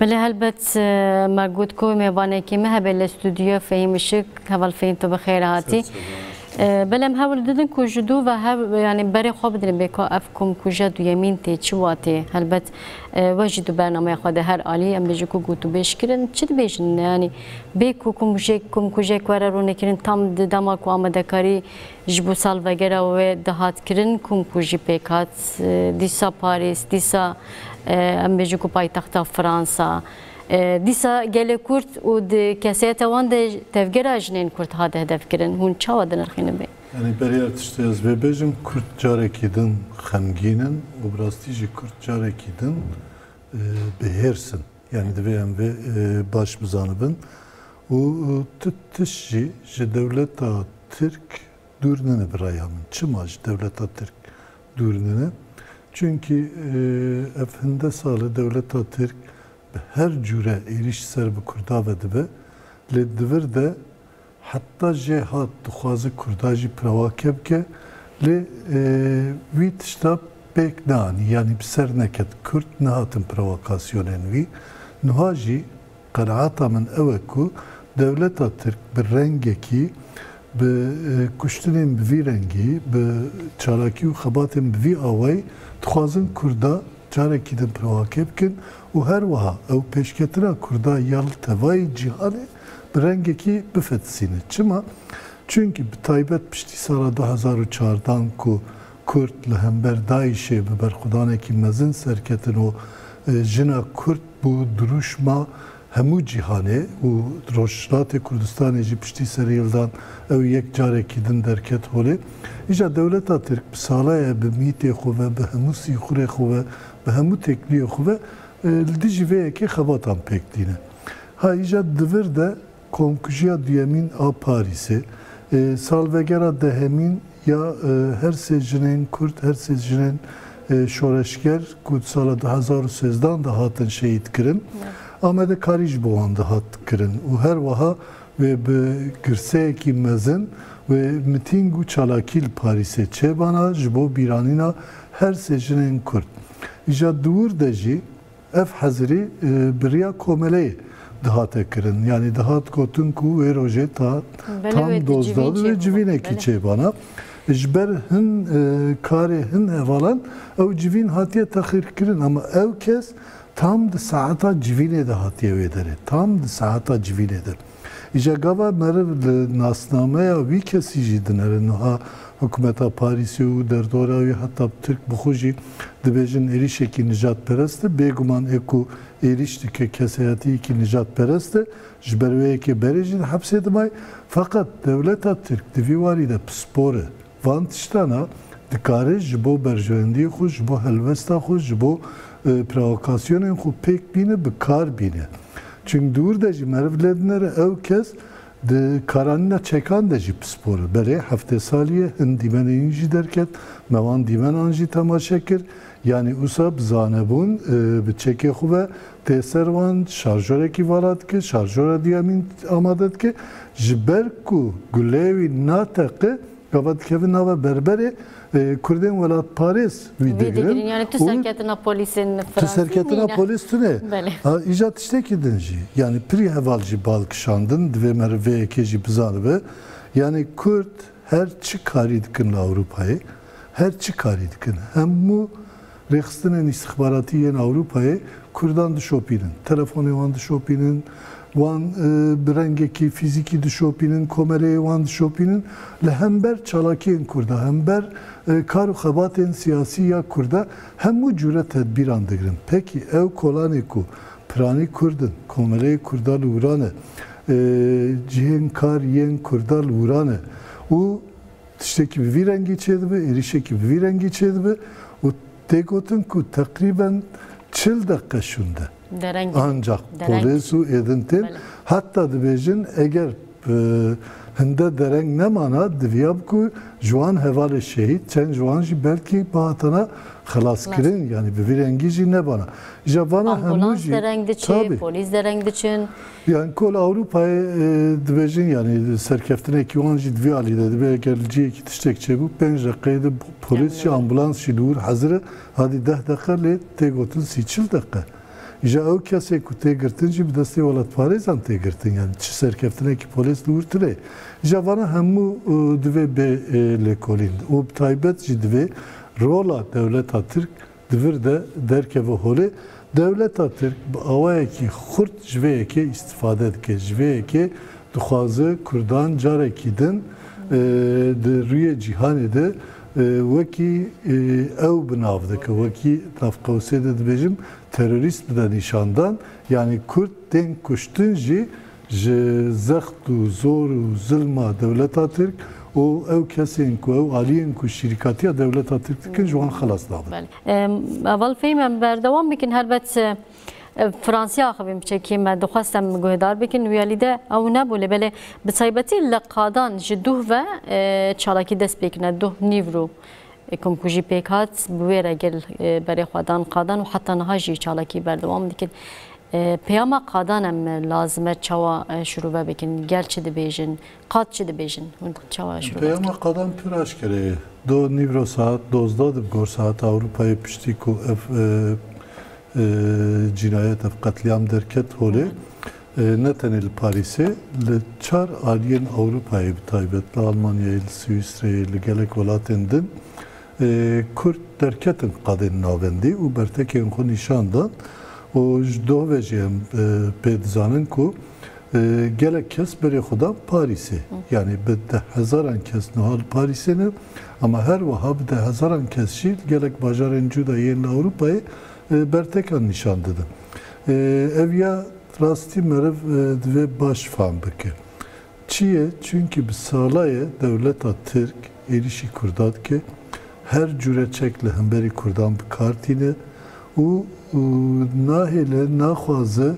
بله هلبت ما قلت كوي ميباني كي مهب الاستوديو فهم شك هذا الفين تو بخير هاتي بله مهول ددن کو جدو و هب يعني بري خوب دن بكو افكم کو جدو يمين تي چواتي هلبت وجدو برنامه خود هر عالی ام بجو گوتو بشکرن چد بيجن يعني بيكو كم كوجيك ورا رونكرن تام دما کو آماده کاری جبو سال وغيره و دهات کرن کم کوجي بكات ديسا باريس ديسا ام بجو کو پایتخت فرانسا دیسا گله کرد و کسیت وان ده تفکر اجنین کرد هاده هدف کردن هون چه وادن رخینه بی؟ Yani beri tişteyaz ve bejim Kürt carekidin xemginin و براستیجی Kürt carekidin behersin. Yani devem ve baş bizanıbın. O tişji je devleta Türk durnene birayamın. Çimaj devleta Türk durnene. Çünkü efhinde salı devleta Türk her cüre eriş ser bu Kurda ve dibe le divir de hatta cihat duhazı Kurdajı pravakebke le vitişta pek nani yani bir ser neket Kürt nahatın provokasyonen vi nuhaji qanaata min eveku devleta Türk bir rengeki bi kuştunin bi rengi bi çalaki u xabatin bi avay duhazın Kurda carekidin provakebkin و هر وها او پیشکتنا کردا یال توای جهانی برنگکی بفتسینه چما çünkü taybet pişti sala 2004'dan ku Kürt lehember Daiş'e biber xudaneki mezin serketin o jina Kürt bu duruşma hemu cihane u Rojhilatê Kurdistanê jî piştî serê yıldan ew yek carekî din derket holê îja dewleta Tirk bi salaya bi mîtê xwe ve bi hemû sîxurê xwe ve bi hemû tekliyê xwe ve li dijî vê yekê xebatan pêk dîne. Ha îja divir de komkujiya duyemîn a Parîsê salvegera dehemîn ya her sê jinên Kurd her sê jinên şoreşger ku sala 2013 da hatin şehîd kirin. Amede karî ji bo wan dihat kirin û her wiha ve bi girseyekî mezin ve miting û çalakî li Parîsê çêbana ji bo bîranîna her sê jinên Kurd. İja dûr de jî ev hezirî biriya komeleyê dihate kirin. Yani dihat gotin ku wê rojê tam dozdal ve civînekî çêbana. Ji ber hin karê hin hevalan ew civîn hatiye texîr kirin ama ew kes tam di saeta civînê de hatiye wê derê. Tam di saeta civînê de. İja gava meriv li nasnameya wî kesî jî dinere niha hikûmeta Parîsê û derdora wî heta Tirk bixwe jî dibêjin êrişekî nijadperest e bêguman êku êriş dike keseyetiyekî nijadperest e ji ber wê yekê berê jî hepsê dimay fakat dewleta Tirk di vî warî de pispor e van tiştana dikare ji bo berjewendiyê xwe ji bo helwesta xwe ji bo provokasyonên xwe pêk bîne bi kar bîne. Çünkü dûr de jî meriv lê dinere ew kes di karanîna çekan de jî pispor e. Berê hefte salî hin dîmenên jî derket, me wan dîmenan jî temaşe kir. Yani wisa bi zanebûn bi çekê xwe ve tê ser wan şarjorekî vala dike, şarjora diyemîn amade dike. Ji ber ku gulê wî nateqe gava dikevin nava berberê Kurdên welat Parês wî digirin. Yani tu serketina polîsên Fransî tu serketina polîs tune. İja tiştekî din jî. Yani pirî heval jî balkişandin divê meriv vê yekê jî bizanibe. Yani Kurd her çi karî dikin li Ewropayê her çi karî dikin. Hemû rêxistinên îstixbaratî yên Ewropayê Kurdan dişopînin. Telefonê wan dişopînin. Wan bi rengekî fîzîkî dişopînin, komeleyê wan dişopînin li hember çalakiyên Kurda, hember kar û xebatên siyasî ya Kurda hemû cure tedbîran digirin. Pekî ew kolanê ku piranî Kurdin, komeleyê Kurda li wiran e, cihên kar yên Kurda li wiran e û tiştekî bi vî rengî çêdibe, êrişekî bi vî rengî çêdibe û tê gotin ku teqrîben 40 dakika şunde. Ancak polis û êdintin hatta dibêjin eger hinde dereng nemana diviyab ku ji wan hevalê şehîd çend ji wan jî belkî bihatine xelaskirin yani bi vî rengî jî nebana. İja vana hemû jî dereng diçe, polîs dereng diçin. Yani kol Avrupayê dibêjin yani serkeftinekî wan jî divê alî de dibe eger li ciyekî tiştek çêbû 5 deqeyê de polis jî ambulans jî li wir hezir e hadî 10 deqe lê tê gotin 40 deqe. İja ev kesê ku tê girtin jî bi destê welatparêzan tê girtin yani çi serkeftinekî polîs li wir tire. İja vana hemû divê bê lêkolîn û bi taybet jî divê rola dewleta Tirk divir de derkeve holê. Devleta Tirk bi awayekî xurt ji vê yekê îstifade dike, ji vê yekê dixwaze Kurdan carekî din di rûyê cîhanê de wekî ew binav dike, wekî navqewsê de dibêjim terörist bide nîşandan. Yani Kurd tên kuştin jî ji zext û zor û zilma devleta Tirk û ew kesên ku ew aliyên ku şîrkatiya devleta Tirk dikin ji wan xelas dabin. Eval fehmem berdewam bikin helbet Fransiya xebim çekî me dixwastem guhdar bikin wiyalî de ew nebûle belê bi taybetî li qadan ji duh ve çalakî dest pêkine duh nîvro kom ku jî pêk hat bi wê re gel berê xwedan qadan û heta niha jî çalakî berdewam dikin. Peyama qadan em lazim e çawa şirûve bikin gel çi dibêjin qad çi dibêjin çawa şirûve Peyama qadan pir aşkere ye. Do nîvro saat 12 dib gor saat Avrupayê piştî ku ev cinayet ev qetliyam derket holê ne tenê li Parîsê li çar aliyên Avrupayê bi taybet li Almanyayê, li Swîsreyê, li gelek welatên din Kurd derketin qadên navendî û bertekên xwe nîşan dan. O ji dov jî em pê dizanin ku gelek kes berê xwe dan Parîsê. Yani bi de hezaran kes niha li Parîsê ne ama her wiha bi de hezaran kes jî gelek bajarên cuda yên li Ewropayê bertekan nîşan didin. Ev ya rastî meriv divê baş fam bike. Çi ye? Çünkü bi salayê dewleta Tirk êrişî Kurda dike her cüreçek li hemberî Kurdan bi kar tîne û nahêle naxwaze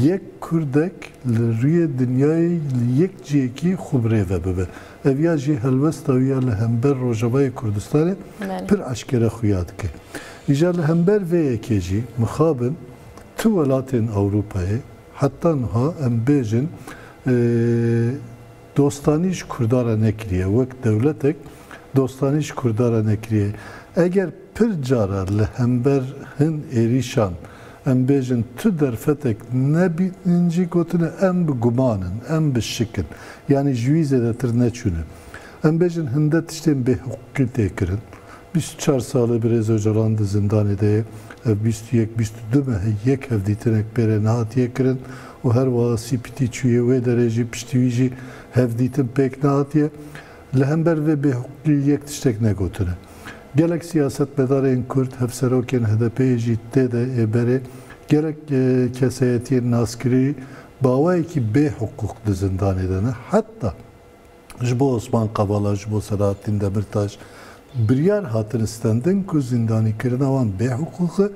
yek Kurdek li rûyê dinyayê li yek ciyekî xwe birêve bibe. Ev ya jî helwesta wî ya li hember Rojavayê Kurdistanê pir eşkere xuya dike. İja li hember vê yekê jî mixabin tu welatên Ewropayê heta niha em bêjin dostanî ji Kurdara nekiriye wek dewletek dostanî ji Kurdara nekiriye. Eger pir cara li hember hin êrîşan em bêjin tu derfetek nebînin jî gotine em bi gumanin, em bi şikin. Yani ji wî zêdetir neçûne. Em bêjin hinde tiştên bêhuquqî tê kirin. 24 salı bir Öcalan di zindanê de 21-22 me yek hevdîtinek pêre nehatiye kirin û her wiha CPT çûye wê derê jî piştî wî jî hevdîtin pêk nehatiye. Li hember vê bêhuquqî yek tiştek negotine. Gelek siyasetmedarên Kurd hevserokên HDP'yê jî tê de ê berê gerek keseyetiyên naskirî bawayekî bêhuquq di zindanê de ne. Heta ji bo Osman Kavala, ji bo Selahattin Demirtaş biryar hatin istendin ku zindanîkirina wan bêhuquqê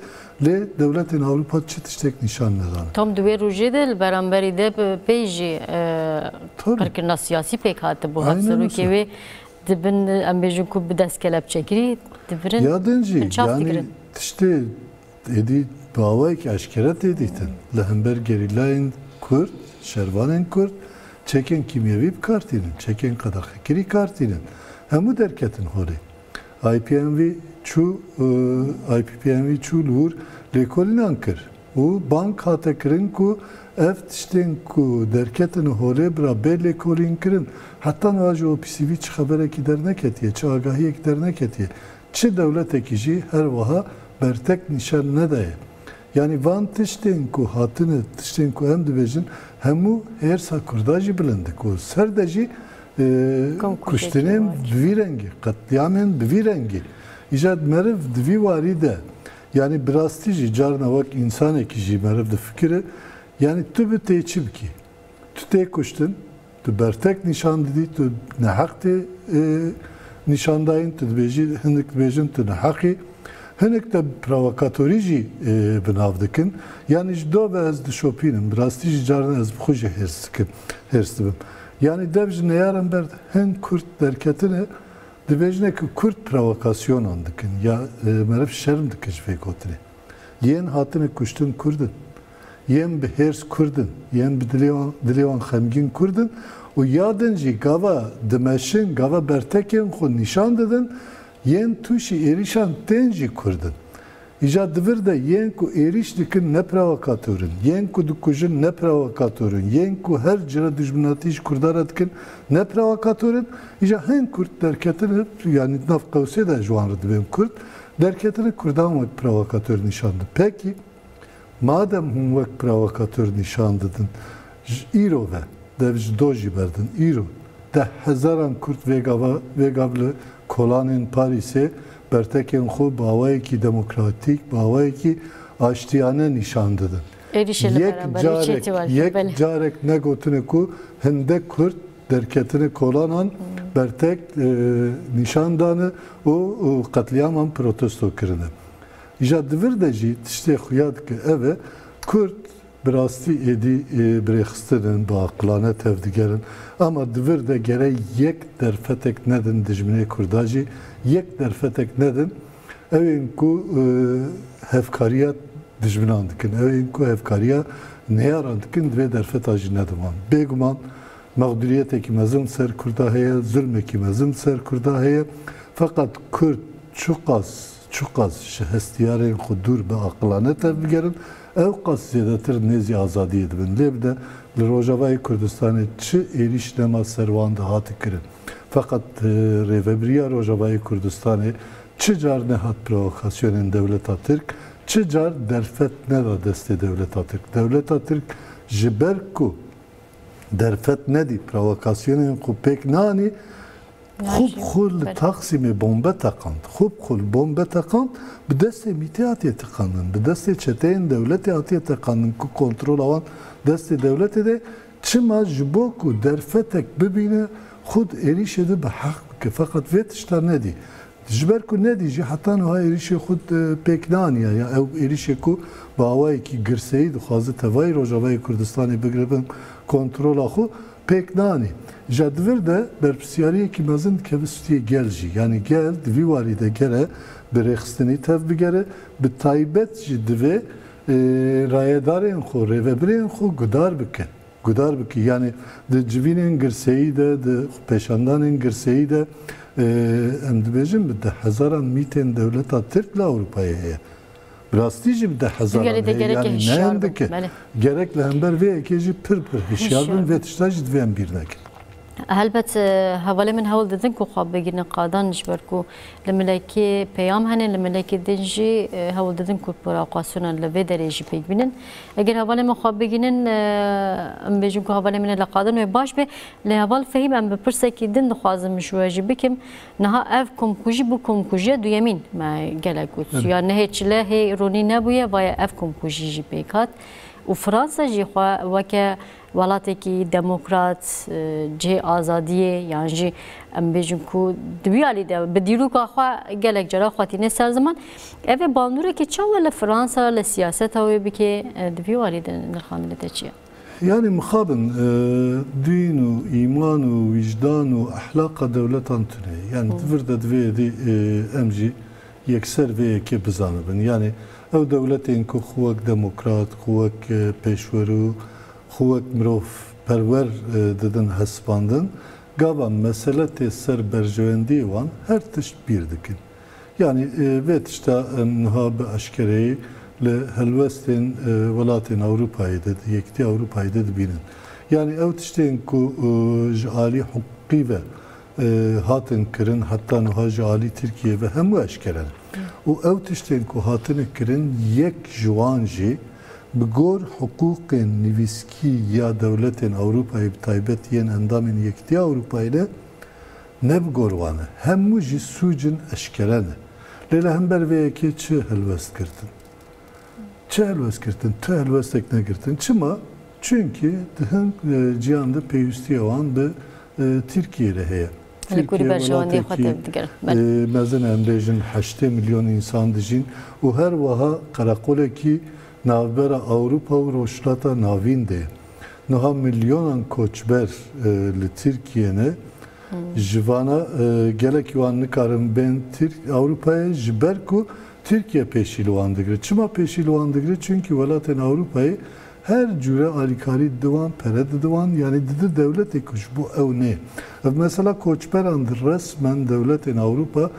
lê dewletên Ewropa çi tiştek nîşan nedane. Tom divê rojê de li beramberî de pê jî qirkirina siyasî pêk hati bu hevserokê wê dibin em bêjin ku bi dest kelepçekirî dibirin yadin jî yani tiştê êdî bawayekî eşkere tê dîtin li hember gerîlayên Kurd, şervanên Kurd çekên kimyevî bi kar tînin, çekên qedexekirî kar tînin. Hemû derketin holê. IPMV çû li wir lêkolînan kir û bank hate kirin ku ev tiştên ku derketin holê bira bê lêkolîn kirin. Heta niha ji OPCV çi xeberekî derneketiye, çi agahiyekî derneketiye. Çi dewletekî jî her wiha bertek nîşan nedaye. Yani van tiştên ku hatine, tiştên ku em dibêjin hemû hêrsa Kurda jî bilind ku ser de jî kuştinên bi vî rengî, qetliyamên bi vî rengî. İja meriv di vî warî de yani bi rastî jî carna wek însanekî jî meriv difikire yani tu bi tê çi bikî? Tu tê kuştin, tu bertek nîşan didî, tu neheq tê nîşandayîn, tu dibêjî hinek dibêjin tu neheqî. Hinek de provokatorî jî binav dikin. Yani ji do ve ez dişopînim. Bi rastî jî carna ez bi xwe jî hêrs dibim. Yani dev ji neyaran ber hin Kurd derketine dibêjine ku Kurd provokasyonan dikin ya meriv şerm dikin ji vê gotinê. Yên hatine kuştin Kurdin. Yên bi hêrs Kurdin. Yên bi dilê wan xemgîn Kurdin û yadin jî gava dimeşin, gava bertekên xwe nîşan didin yên tûşî êrîşan tên jî Kurdin. İca divir de yen ku eriş dikin ne provokatörün, yen ku dukujun ne provokatörün, yen ku her cira düşmanatı iş kurdara dikin ne provokatörün, İca hen Kürt derketini yani nafkavsiye de şu an benim Kürt derketini kurdan vek provokatör nişandı. Peki madem hum vek provokatör nişandıdın, İro ve devj doji berdin, İro de hezaran Kürt vegavlı kolanın Paris'e bertekên xwe bawayekî demokratîk, bawayekî aştiyane nîşandidin. Yek carek negotine ku hindek Kürt derketine kolanan bertek nîşandanı û qetliyaman protesto kirine. İja divir de jî tiştê xuya dike ev e Kürt bi rastî êdî birêxistin, bi aqilane tevdigerin ama divir de gere yek derfetek nedin dijminê Kurda jî yek derfetek nedin evên ku hevkariya dijminan dikin, evên ku hevkariya neyaran dikin divê derfeta jî nediman. Bêguman mağduriyetekî mezin ser Kurda heye, zulmekî mezin ser Kurda heye fakat Kürt çok az hestiyarên xwe dûr bi aqilane tevdigerin ew qas zêdetir nêzî azadiyê dibin. Lê bi de li Rojavayê Kurdistanê çi êriş nema serwan de hatî kirin. Fakat rêveberiya Rojavayê Kurdistanê çi car nehat provokasyonên Dewleta Tirk, çi car derfet neda destê Dewleta Tirk. Dewleta Tirk ji ber ku derfet nedî provokasyonên xwe pêk nanî خوب li Taksimê bombe teqand. Xub bombe teqand bi destê mîtê hatiye teqandin. Bi destê çeteyên dewletê hatiye teqandin ku kontrol awan destê dewletê de çima ji bo ku derfetek bibîne xud êrişê de bi heq bike. Fakat vê tişta nedî. Ji ber ku nedî jî heta niha êrişê xud pêk naniye. Ya ew êrişê ku bi awayekî girseyî dixwaze tevayê Rojavayê Kurdistanê bigiribin kontrola xwe pêk nanî. Jadvir de berpisyariyekî mezin dikeve stûyê gel jî. Yani gel di vî warî de gere bi rêxistinî tev bigere bi taybet jî divê rayedarên xwe, rêveberên xwe gudar bike. Gudar bike. Yani di civînên girseyî de, di pêşandanên girseyî de em dibêjin bi de hezaran mîtên Dewleta Tirk li Ewropayê heye. Rastî jî bi de hezaran heye. Yani neyan dike. Gerek li hember vê yekê jî pir hişyar bin vê tişta jî divê em bîr nekin. هلبت هواله من هول ددن کو خواب بگیرن قادان نشبر کو لملکی پیام هنن لملکی دنجی هول ددن کو پراقاسون لوی درجی پیک بینن اگر هواله من خواب بگیرن ام بیجون کو هواله من لقادان و باش به لهوال فهم ام بپرسکی دن دخوازم شواجی بکم نها اف کم کوجی بو کم کوجی دو یمین ما گله گوت یا نه چله هی رونی نبویه وای اف کم کوجی جی پیکات و فرانسا جی خوا وکه ولاتێکی دموکرات جێ ئازادیە یانژی ئەم بێژن و دویالی بە دیروکە خوا gelek جارا خواتینە سەر زمان ئەvê bandoreke çawa li Fransa li siyaseta wê bike divî warî de nirxandinê çi ye? Yani mixabin din û îman û wîcdan û ehlaqa dewletan tune. Yani divir de divê êdî em jî yekser vê yekê bizanibin. Yani ew dewletên ku xwe wek demokrat, xwe wek pêşwer û xwek mirov perwer didin hespandin, gava mesele tê ser berjewendiyê wan her tişt bîr dikin. Yani vê tişta niha bi eşkereyî li helwestên welatên Ewropayê de yekîtiya Ewropayê de dibînin. Yani ew tiştên ku ji alî huquqî ve hatin kirin heta niha ji alî Tirkiye ve hemû eşkere. û ew tiştên ku hatine kirin yek ji wan jî bi gor hukukên nivîskî ya dewletên Ewropayê bi taybet yên endamên Yekîtiya Ewropayê de ne bi gor wan e. Hemû jî sûcin eşkere ne. Lê hember vê yekê çi helwest kirtin? Çi helwest kirtin? Tu helwestek nekirtin. Çima? Çünkü dihin ciyanda pêwîstiya wan bi Tirkiye re heye. Mezin em bêjin 8 milyon insan dijîn û her wiha qereqolekî navbera Avrupa û roşlata navîn de. Niha milyonan koçber li Tirkiye'ne ji vana gelek wan nikarin bên Avrupa'ya ji ber ku Tirkiye pêşî li wan digire. Çima pêşî li wan digire? Çünkü welatên Avrupa'yê her cüre alîkarî diwan, pere diwan yani didi devletê ku ji bo ew nê. Ev mesela koçberan resmen devletên Avrupa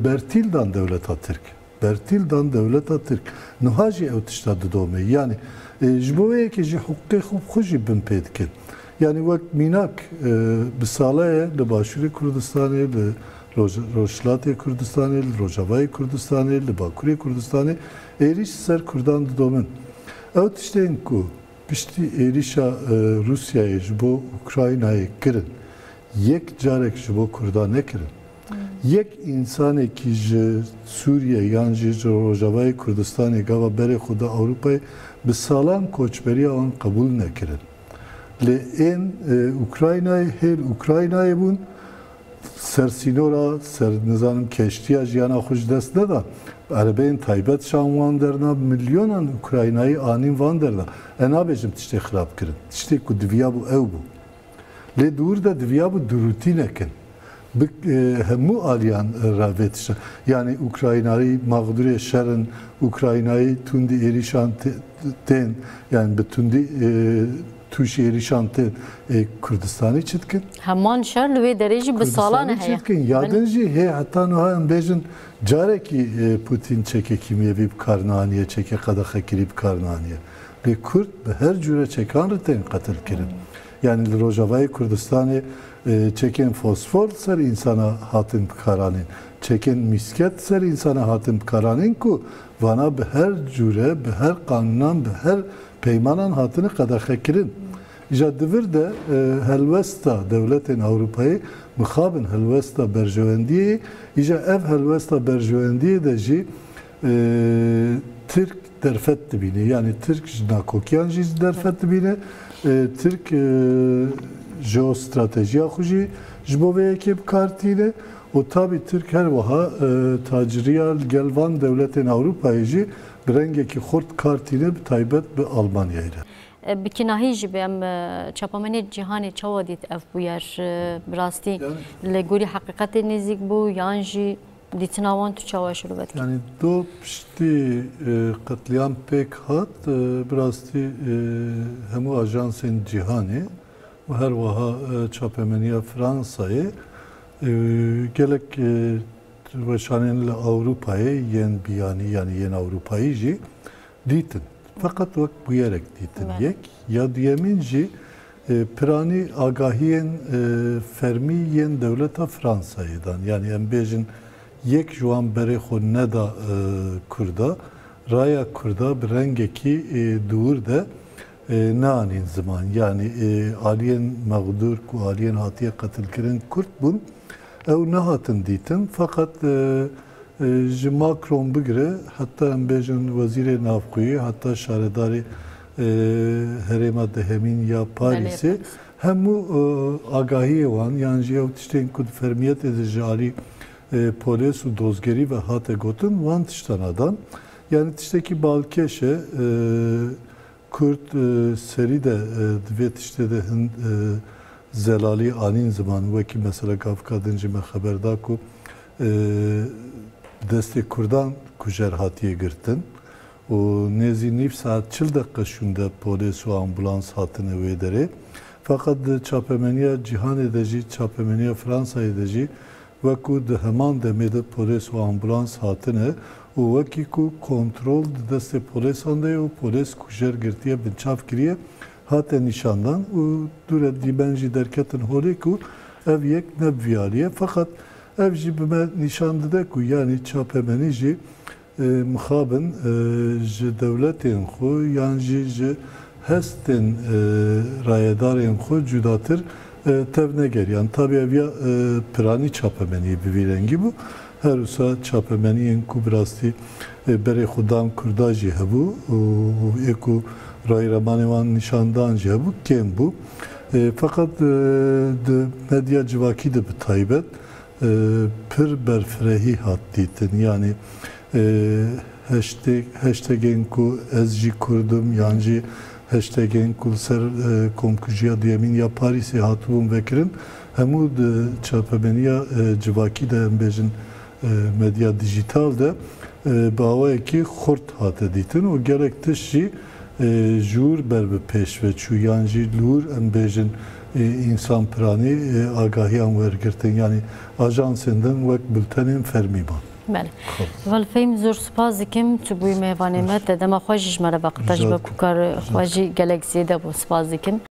bertîl dan Dewleta Tirk. bertil dan devleta Türk. Nuhaji ev tişta didome. Yani jboye ki ji hukkê xwe xwe jî bin pê dikin. Yani wek mînak bi saleye li Başûrê Kurdistanê, li Rojhilatê Kurdistanê, li Rojavayê Kurdistanê, li Bakurê Kurdistanê êriş ser Kurdan didomin. Ew tiştên ku piştî êrişa Rusyayê ji bo Ukraynayê kirin, yek carek ji bo Kurdan nekirin. Yek insanekî ji Sûriye yan jî ji Rojavayê Kurdistanê gava berê xwe da Ewropayê bi salan koçberiya wan qebûl nekirin. Li ên Ukraynayê hêl Ukraynayê bûn sersînora ser nizanim keştiya jiyana xwe ji dest neda. Erebeyên taybet şan wan derna milyonan Ukraynayî anîn van derna. Nabêjim tiştê xirab kirin. Tiştê ku diviya bû ew bû. Lê dûr de diviya bû durûtî nekin. Hemû aliyan ravetişan. Yani Ukraynayî mağdurê şerin, Ukraynayî tundî êrîşan tên, yani bi tundî tuşî êrîşan tên Kurdistanî çi dikin? Heman şer li wê derê jî bi salan heye. Kurdistanî çi dikin? Yadin jî hê heta niha em bêjin carekî Putin çeke kimyevî bikarnaniye, çeke qedexekirî bikarnaniye. Lê Kurd bi her cure çekan re tên qetil kirin. Yani li Rojavayê Kurdistanê çeken fosfor ser insana hatin bikaranîn. Çeken misket ser insana hatin bikaranîn ku vana bi her cure, bi her qanunan, bi her peymanan hatini qedexekirin. İja divir de helvesta devletên Ewropayê mixabin helvesta berjewendiyê, îja ev helvesta berjewendiyê de jî Türk derfet dibîne. Yani Türk ji nakokiyan jî derfet dibîne. Türk jeostratejiya xwe jî ji bo vê yekê bikartîne. O tabi Türk her wiha taciriya gel van devletên Ewropayê jî bi rengekî xurt kartîne bi taybet bi Almanyayê re. Bi kinahî jî em çapemenê cîhanê çawa dît ev bûyer bi rastî li gorî heqîqetê nêzik bû yan jî dîtina wan tu çawa şirû vedikî? Yani do piştî qetliyam pêk hat bi rastî hemû ajansên cîhanê û her wiha çapemeniya Fransayê gelek weşanên li Ewropayê yên biyanî yani yên Ewropayî jî dîtin. Fakat wek bûyerek dîtin yek. Ya duyemîn jî piranî agahiyên fermî yên devleta Fransayê dan. Yani em bêjin yek ji wan berê xwe neda Kurda, raya Kurda bi rengekî dûr de neanîn ziman. Yani aliyên mağdur ku aliyên hatiye qetilkirin Kurd bûn, ew nehatin dîtin. Fakat ji Macron bigire, hatta em bêjin wezîrê navxweyî, hatta şaredarê herêma dehemîn ya Parîsê, hemû agahiyê wan, yan jî ew tiştên ku fermiyetê de ji alî polis û dozgerî ve hate gotin, wan tiştan adan. Yani tiştekî balkeşe Kurd serî de divê tiştê de hin zelalî anîn ziman, wekî mesela gavkadin jî me xeber da ku destê Kurdan kujer hatiye girtin û nêzî nîv saet 40 deqe şûnde polis û ambulans hatine wê derê. Fakat di çapemeniya cîhanê de jî, çapemeniya Fransayê de jî wekû di heman demê de polis û ambulans hatine û wekî ku kontrol di destê polisan de û polis kujer girtiye binçav kiriye hate nîşandan û dûre dîmen jî derketin holê ku ev yek nebiviyaliye. Fakat ev jî bime nîşan dide ku yani çapemenî jî mixabin ji devletên xwe yan jî ji hestên rayedarên xwe cudatir tev negeriyan. Tabi ev ya piranî çapemenî bi vî rengî bû. Her wisa çapemeniyên ku bi rastî berê xwe dan Kurda jî hebû û ê ku rayîremanê wan nîşandan jî hebû kêm bû. Fakat di medya civakî de bi taybet pir berfirehî hat dîtin. Yani hashtagên ku ez jî Kurdum yan jî hashtagên ku ser komkujiya duyemîn ya Parîsê hatibûn vekirin, hemû di çapemeniya civakî de em bêjin medya dijital de bi awayekî xurt hate dîtin û gerek tiş jî jûr ber bi pêşveçû yan jî lûr em bêjin insan piranî agahiyan wergirtin. Yani ajansên din wek bültenên fermî ban. بله ولی فهم زور سپاس دکم تو بوی میوانه مت دم خواهش مره وقت تجربه کار خواهی گلکسی ده با سپاس دکم